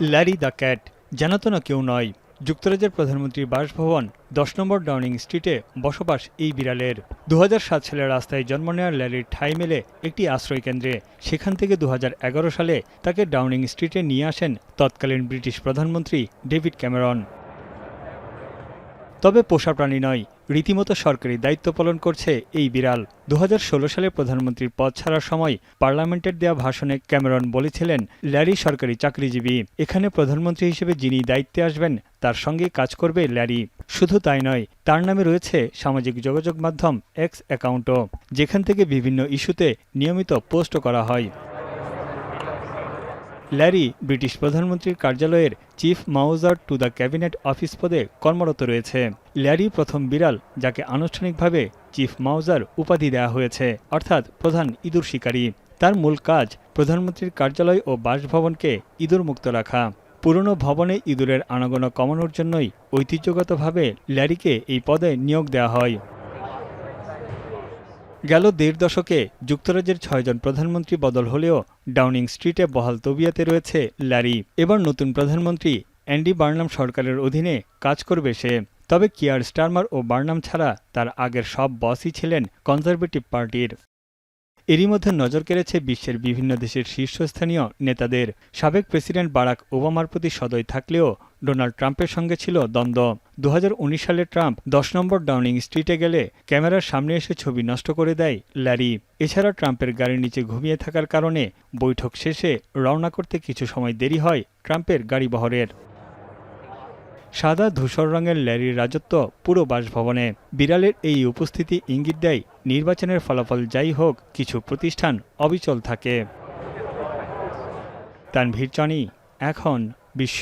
Larry the cat জানাতো না কেউ নয়। যুক্তরাজ্যের প্রধানমন্ত্রীর বাসভবন 10 নম্বর ডাউনিং স্ট্রিটে বসবাস এই বিড়ালের। 2007 সালে রাস্তায় জন্ম নেওয়া ল্যারির ঠাঁই মেলে একটি আশ্রয়কেন্দ্রে। সেখান থেকে 2011 সালে তাকে ডাউনিং স্ট্রিটে নিয়ে আসেন তৎকালীন ব্রিটিশ প্রধানমন্ত্রী ডেভিড ক্যামেরন। তবে পোষা প্রাণী নয়, রীতিমতো সরকারি দায়িত্ব পালন করছে এই বিড়াল। 2016 সালে প্রধানমন্ত্রীর পদ ছাড়ার সময় পার্লামেন্টের দেয়া ভাষণে ক্যামেরন বলেছিলেন, ল্যারি সরকারি চাকরিজীবী। এখানে প্রধানমন্ত্রী হিসেবে যিনি দায়িত্বে আসবেন তার সঙ্গে কাজ করবে ল্যারি। শুধু তাই নয়, তার নামে রয়েছে সামাজিক যোগাযোগ মাধ্যম এক্স অ্যাকাউন্টও, যেখান থেকে বিভিন্ন ইস্যুতে নিয়মিত পোস্ট করা হয়। ল্যারি ব্রিটিশ প্রধানমন্ত্রীর কার্যালয়ের chief mouser to the cabinet office পদে কর্মরত রয়েছে। ল্যারি প্রথম বিড়াল যাকে আনুষ্ঠানিকভাবে চিফ মাউজার উপাধি দেওয়া হয়েছে, অর্থাৎ প্রধান ইঁদুর শিকারী। তার মূল কাজ প্রধানমন্ত্রীর কার্যালয় ও বাসভবনকে ইঁদুর মুক্ত রাখা। পুরনো ভবনে ইঁদুরের আনাগোনা কমানোর জন্যই ঐতিহ্যগতভাবে ল্যারিকে এই পদে নিয়োগ দেওয়া হয়। গেল 1.5 দশকে যুক্তরাজ্যের 6 জন প্রধানমন্ত্রী বদল হলেও ডাউনিং স্ট্রিটে বহাল তবিয়তে রয়েছে ল্যারি। এবার নতুন প্রধানমন্ত্রী অ্যান্ডি বার্নাম সরকারের অধীনে কাজ করবে সে। তবে কিয়ার স্টারমার ও বার্নাম ছাড়া তার আগের সব বসই ছিলেন কনজারভেটিভ পার্টির। এরই মধ্যে নজর কেড়েছে বিশ্বের বিভিন্ন দেশের শীর্ষস্থানীয় নেতাদের। সাবেক প্রেসিডেন্ট বারাক ওবামার প্রতি সদয় থাকলেও ডোনাল্ড ট্রাম্পের সঙ্গে ছিল দ্বন্দ্ব। 2019 সালে ট্রাম্প 10 নম্বর ডাউনিং স্ট্রিটে গেলে ক্যামেরার সামনে এসে ছবি নষ্ট করে দেয় ল্যারি। এছাড়া ট্রাম্পের গাড়ির নিচে ঘুমিয়ে থাকার কারণে বৈঠক শেষে রওনা করতে কিছু সময় দেরি হয় ট্রাম্পের গাড়িবহরের। সাদা ধূসর রঙের ল্যারির রাজত্ব পুরো বাসভবনে। বিড়ালের এই উপস্থিতি ইঙ্গিত দেয়, নির্বাচনের ফলাফল যাই হোক, কিছু প্রতিষ্ঠান অবিচল থাকে। তানভীর চনি, এখন বিশ্ব।